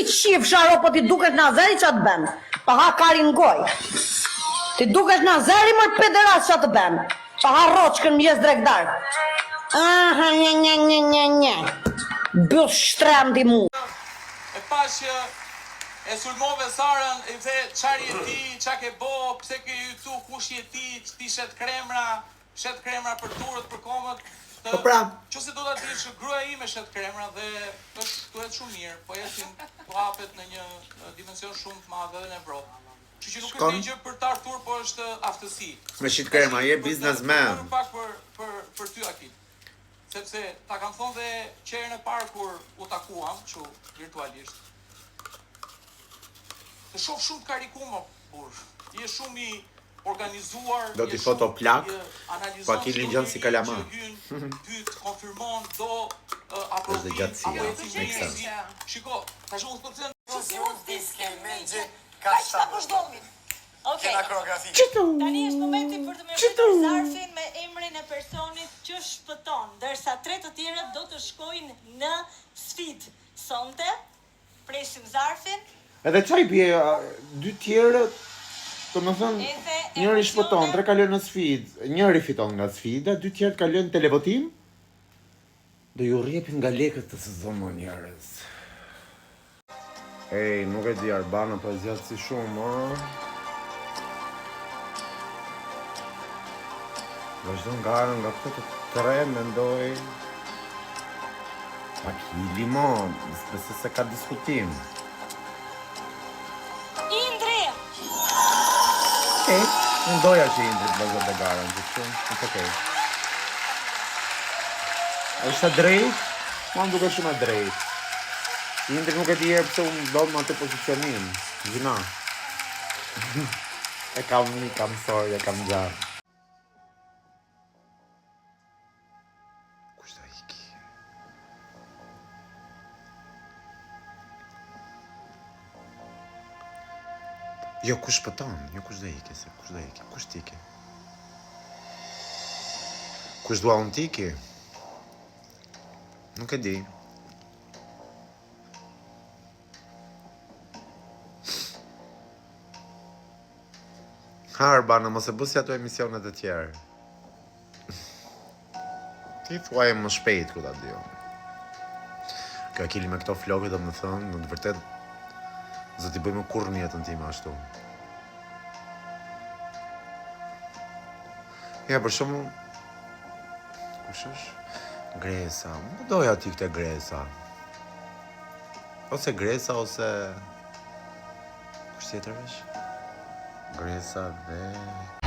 ti qif sharo, po ti dukesh në azeri që të ben. Pa ha karin goj. Ti dukesh në azeri mërë pederas që të ben. Pa ha roqkën mjes drekdar. Aha, një. Bus shtrem ti mu. E pash që e sulmove Sarën, i the qari e ti, qa ke bo, pse ke ju kush je ti, ti shet kremra për turët, për komët. Po pra. Që se do të di që gruaja ime shet kremra dhe është duhet shumë mirë, po jetin po hapet në një dimension shumë të madhe dhe në Evropë. Që nuk është një gjë për të artur, po është aftësi. Me shit krema, je businessman. Pak për ty Akil. Sepse ta kam thonë dhe qerën e parë kur u takuam, që virtualisht. Të shoh shumë karikuma, burr. Je shumë i organizuar, do t'i foto plak, po Akili ngjan si kalama. Pyet, konfirmon, do apo është gjatësia. Shiko, tash unë po të them, që si unë diske me gjë, ka sa po shdomin. Okej. Kena koreografi. Tani është momenti për të mërëtur zarfin me emrin e personit që shpëton, ndërsa 3 të tjerët do të shkojnë në sfidë. Sonte, presim zarfin. Edhe qaj bje, 2 tjerët, të më thënë, njëri shpëton, 3 kalojnë në sfidë, njëri fiton nga sfida, 2 tjerët kalojnë në televotim, do ju rjepin nga lekët të sezonë njerëz. Ej, nuk e di Arbana, po e zjatë si shumë, a? Vazhdo nga këto të 3, mendoj... Akili, mo, nëse se ka diskutim. Indri! Unë doja që Indri të vazhdo dhe garën, që shumë, është okej. është e drejt? Ma më duke shumë e drejt. Indri nuk e di e pëse unë do më atë pozicionim, gjina. E kam sorry, e kam gjarë. Jo, kush pëton, jo kush do ike, se kush do ike, kush t'ike. Kush dua unë t'ike? Nuk e di. Ha, Arbana, mos e bësi ato emisionet e tjerë. Ti thuaj më shpejt, ku ta dio. Kjo Akili me këto flokët do më thënë, në të vërtet, zë t'i bëjmë kur një jetën time ashtu. Ja, për shumë... Kush është? Gresa. Më doja ti këte Gresa. Ose Gresa, ose... Kush tjetër vesh? Gresa dhe...